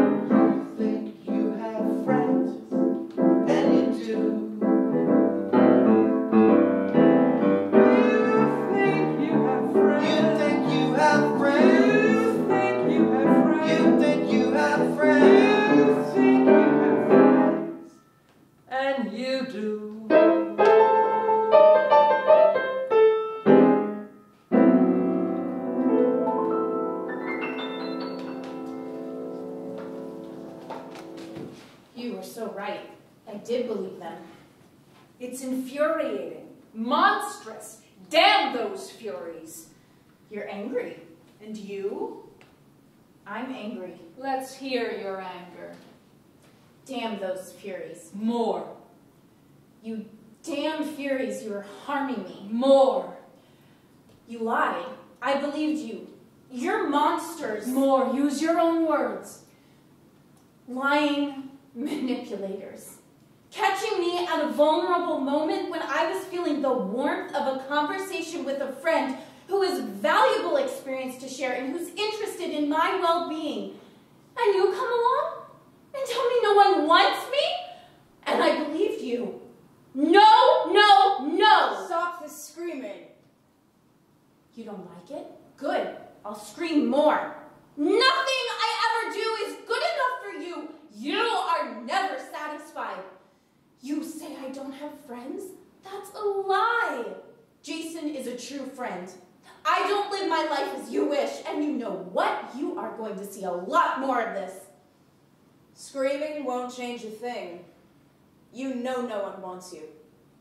think you have friends, and you do. You think you have friends. You think you have friends. You think you have friends. You think you have You friends. think you have friends, and you do. You were so right. I did believe them. It's infuriating. Monstrous. Damn those Furies. You're angry. And you? I'm angry. Let's hear your anger. Damn those Furies. More. You damn Furies, you are harming me. More. You lied. I believed you. You're monsters. More. Use your own words. Lying manipulators. Catching me at a vulnerable moment when I was feeling the warmth of a conversation with a friend who has valuable experience to share and who's interested in my well-being. And you come along and tell me no one wants me? And I believed you. No, no, no! Stop this screaming. You don't like it? Good. I'll scream more. Nothing I ever do is good enough for you. You are never satisfied. You say I don't have friends? That's a lie. Jason is a true friend. I don't live my life as you wish, and you know what? You are going to see a lot more of this. Screaming won't change a thing. You know no one wants you.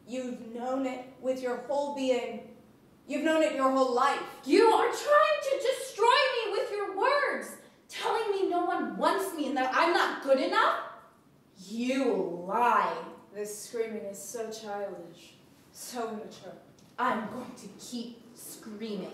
You've known it with your whole being. You've known it your whole life. You are trying to destroy me with your words, telling me no one wants me and that I'm not good enough? You lie. This screaming is so childish, so immature. I'm going to keep screaming.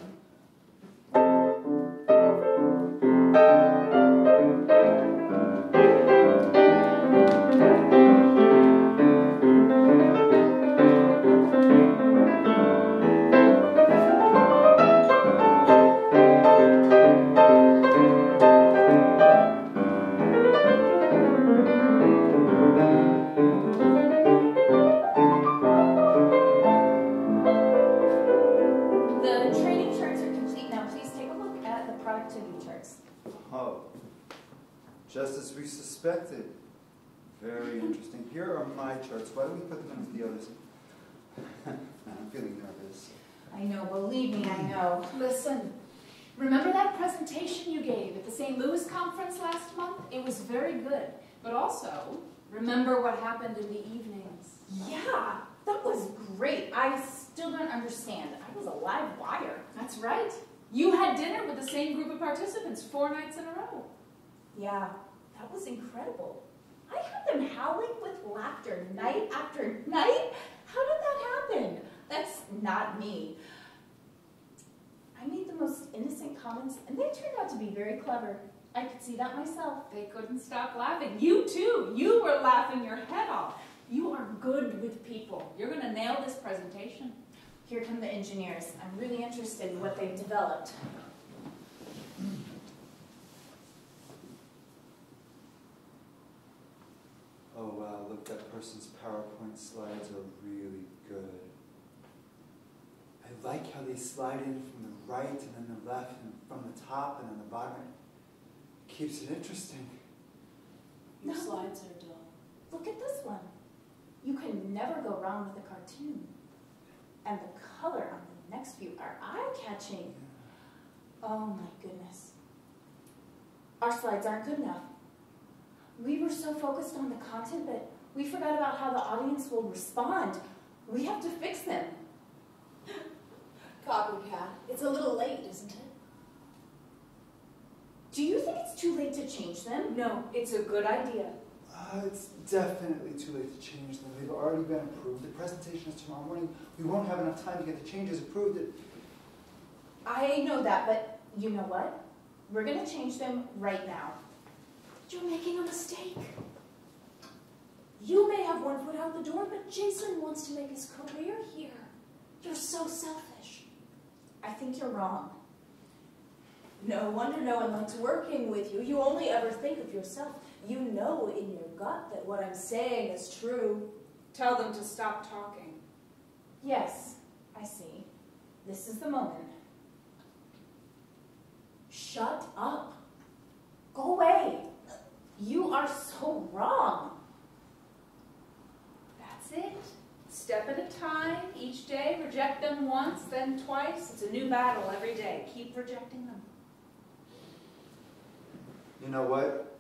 Oh, just as we suspected. Very interesting. Here are my charts. Why don't we put them in with the others? I'm feeling nervous. I know, believe me, I know. Listen, remember that presentation you gave at the St. Louis conference last month? It was very good. But also, remember what happened in the evenings. Yeah, that was great. I still don't understand. I was a live wire. That's right. You had dinner with the same group of participants 4 nights in a row. Yeah, that was incredible. I had them howling with laughter night after night. How did that happen? That's not me. I made the most innocent comments, and they turned out to be very clever. I could see that myself. They couldn't stop laughing. You too. You were laughing your head off. You are good with people. You're going to nail this presentation. Here come the engineers. I'm really interested in what they've developed. Oh wow, look, that person's PowerPoint slides are really good. I like how they slide in from the right and then the left and from the top and then the bottom. It keeps it interesting. Your No. slides are dull. Look at this one. You can never go wrong with a cartoon. And the color on the next few are eye-catching. Oh my goodness. Our slides aren't good enough. We were so focused on the content that we forgot about how the audience will respond. We have to fix them. Copycat. It's a little late, isn't it? Do you think it's too late to change them? No, it's a good idea. It's definitely too late to change them. They've already been approved. The presentation is tomorrow morning. We won't have enough time to get the changes approved. I know that, but you know what? We're going to change them right now. You're making a mistake. You may have one foot out the door, but Jason wants to make his career here. You're so selfish. I think you're wrong. No wonder no one likes working with you. You only ever think of yourself. You know in your gut that what I'm saying is true. Tell them to stop talking. Yes, I see. This is the moment. Shut up. Go away. You are so wrong. That's it. Step at a time, each day. Reject them once, then twice. It's a new battle every day. Keep rejecting them. You know what?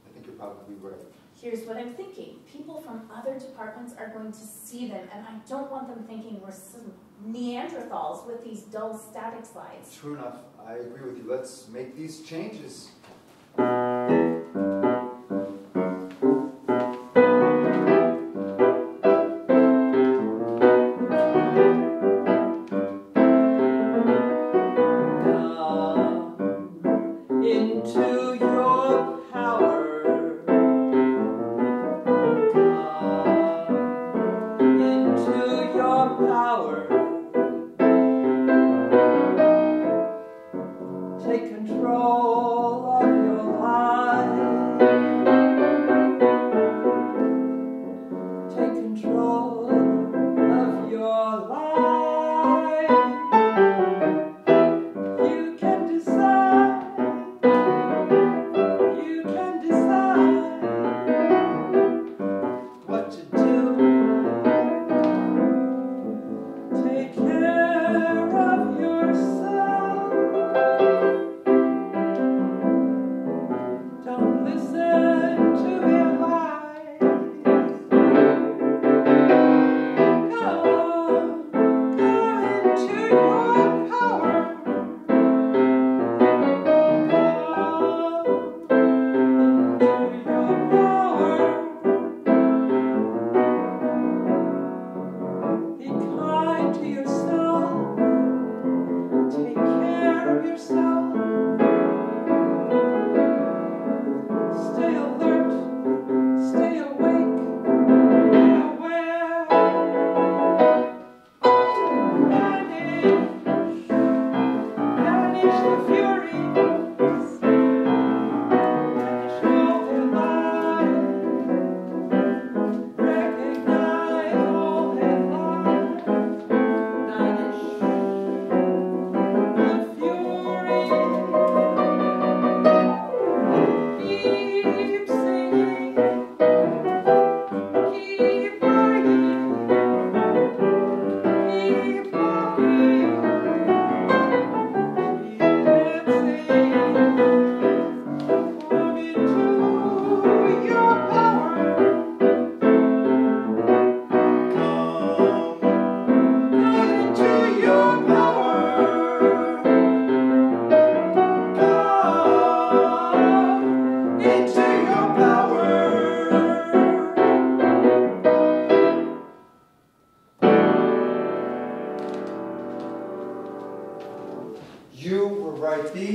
I think you're probably right. Here's what I'm thinking. People from other departments are going to see them, and I don't want them thinking we're some Neanderthals with these dull static slides. True enough. I agree with you. Let's make these changes.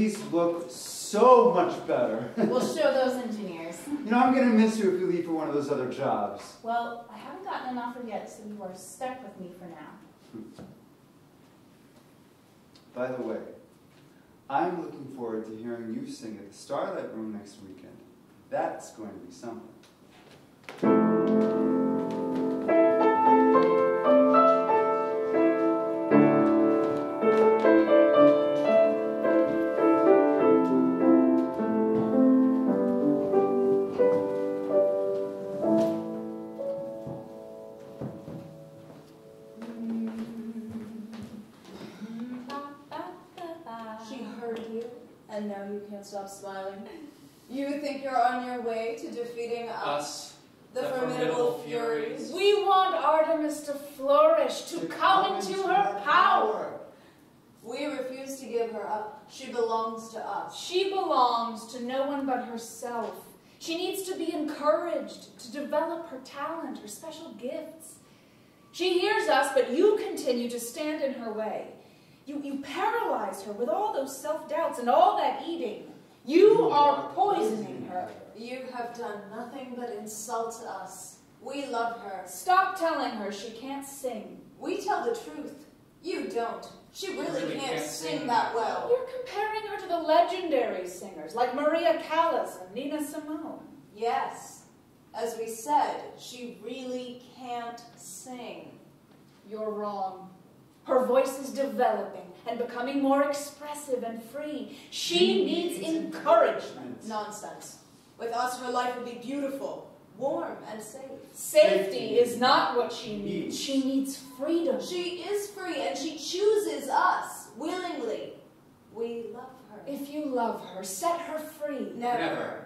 these look so much better. We'll show those engineers. You know, I'm going to miss you if you leave for one of those other jobs. Well, I haven't gotten an offer yet, so you are stuck with me for now. By the way, I'm looking forward to hearing you sing at the Starlight Room next weekend. That's going to be something. And now you can't stop smiling. You think you're on your way to defeating us, the formidable Furies. We want Artemis to flourish, to come into her power. We refuse to give her up. She belongs to us. She belongs to no one but herself. She needs to be encouraged to develop her talent, her special gifts. She hears us, but you continue to stand in her way. You paralyze her with all those self-doubts and all that eating. You are poisoning her. You have done nothing but insult us. We love her. Stop telling her she can't sing. We tell the truth. You don't. She really can't sing that well. You're comparing her to the legendary singers like Maria Callas and Nina Simone. Yes. As we said, she really can't sing. You're wrong. Her voice is developing and becoming more expressive and free. She needs encouragement. Nonsense. With us, her life will be beautiful, warm, and safe. Safety is not what she needs. She needs freedom. She is free, and she chooses us willingly. We love her. If you love her, set her free. Never.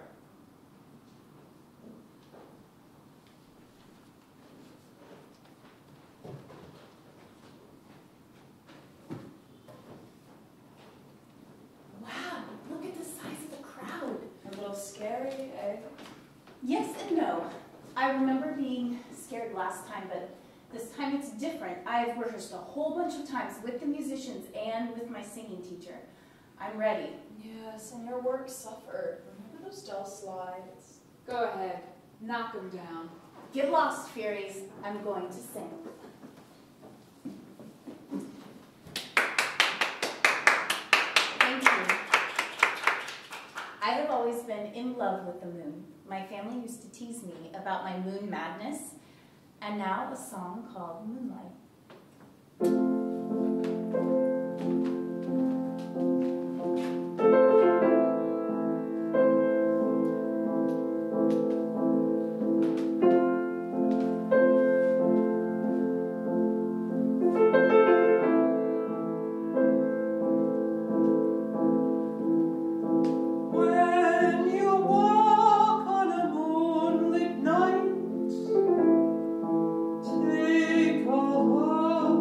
Scary, eh? Yes and no. I remember being scared last time, but this time it's different. I've rehearsed a whole bunch of times with the musicians and with my singing teacher. I'm ready. Yes, and your work suffered. Remember those dull slides? Go ahead. Knock them down. Get lost, Furies. I'm going to sing. Thank you. I have always been in love with the moon. My family used to tease me about my moon madness, and now a song called Moonlight. When you walk on a moonlit night, take a walk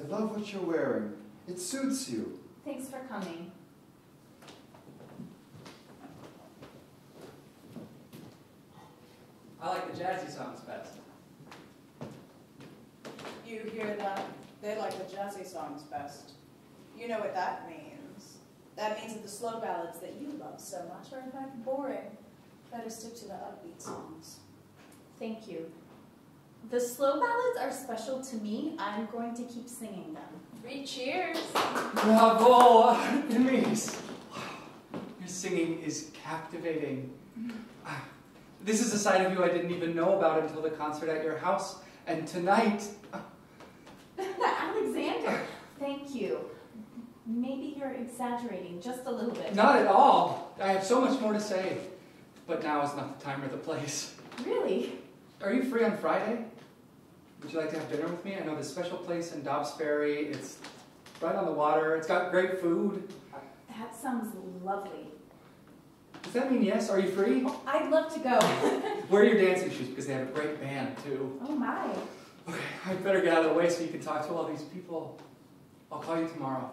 love what you're wearing. It suits you. Thanks for coming. I like the jazzy songs best. You hear that? They like the jazzy songs best. You know what that means. That means that the slow ballads that you love so much are in fact boring. Better stick to the upbeat songs. Thank you. The slow ballads are special to me. I'm going to keep singing them. 3 cheers. Bravo, Artemis! Your singing is captivating. This is a side of you I didn't even know about until the concert at your house. And tonight... Alexander, thank you. Maybe you're exaggerating just a little bit. Not at all. I have so much more to say. But now is not the time or the place. Really? Are you free on Friday? Would you like to have dinner with me? I know this special place in Dobbs Ferry. It's right on the water. It's got great food. That sounds lovely. Does that mean yes? Are you free? Oh, I'd love to go. Wear your dancing shoes because they have a great band too. Oh my. Okay, I'd better get out of the way so you can talk to all these people. I'll call you tomorrow.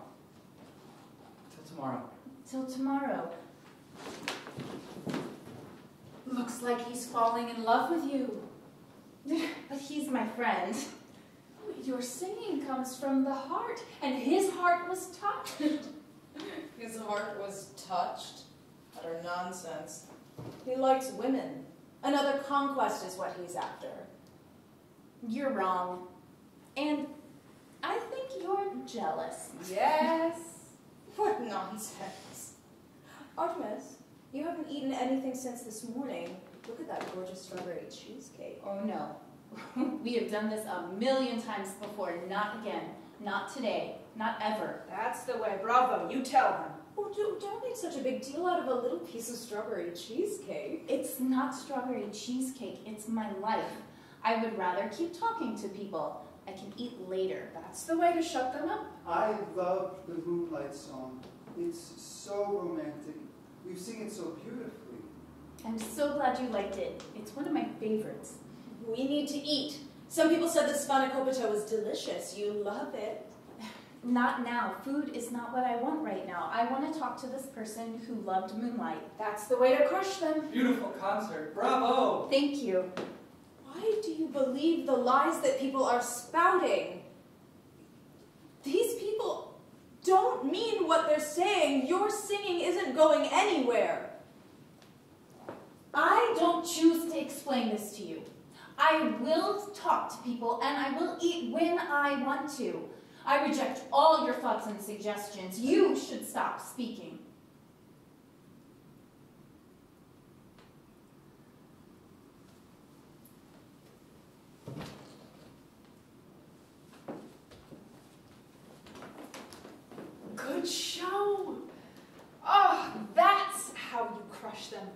Till tomorrow. Till tomorrow. Looks like he's falling in love with you. But he's my friend. Your singing comes from the heart, and his heart was touched. His heart was touched? Utter nonsense. He likes women. Another conquest is what he's after. You're wrong. And I think you're jealous. Yes. What nonsense. Artemis, you haven't eaten anything since this morning. Look at that gorgeous strawberry cheesecake. Oh no. We have done this a million times before. Not again. Not today. Not ever. That's the way. Bravo. You tell him. Oh, don't make such a big deal out of a little piece of strawberry cheesecake. It's not strawberry cheesecake. It's my life. I would rather keep talking to people. I can eat later. That's the way to shut them up. I love the Moonlight song. It's so romantic. You sing it so beautifully. I'm so glad you liked it. It's one of my favorites. We need to eat. Some people said the spanakopita was delicious. You love it. Not now. Food is not what I want right now. I want to talk to this person who loved Moonlight. That's the way to crush them. Beautiful concert. Bravo! Thank you. Why do you believe the lies that people are spouting? These people don't mean what they're saying. Your singing isn't going anywhere. I don't choose to explain this to you. I will talk to people and I will eat when I want to. I reject all your thoughts and suggestions. You should stop speaking. Good show. Oh, that's how you crush them.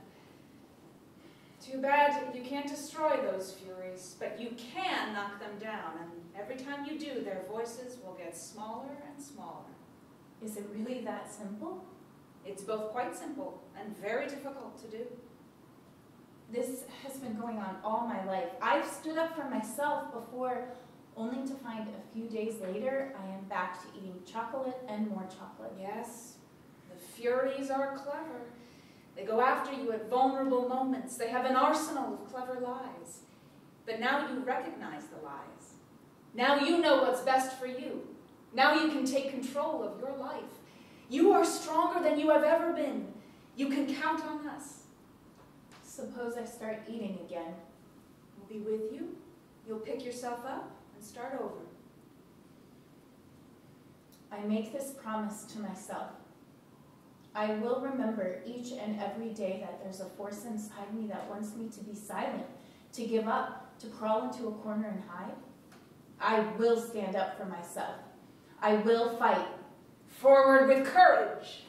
Too bad you can't destroy those Furies, but you can knock them down, and every time you do, their voices will get smaller and smaller. Is it really that simple? It's both quite simple and very difficult to do. This has been going on all my life. I've stood up for myself before, only to find a few days later I am back to eating chocolate and more chocolate. Yes, the Furies are clever. They go after you at vulnerable moments. They have an arsenal of clever lies. But now you recognize the lies. Now you know what's best for you. Now you can take control of your life. You are stronger than you have ever been. You can count on us. Suppose I start eating again. We'll be with you. You'll pick yourself up and start over. I make this promise to myself. I will remember each and every day that there's a force inside me that wants me to be silent, to give up, to crawl into a corner and hide. I will stand up for myself. I will fight. Forward with courage.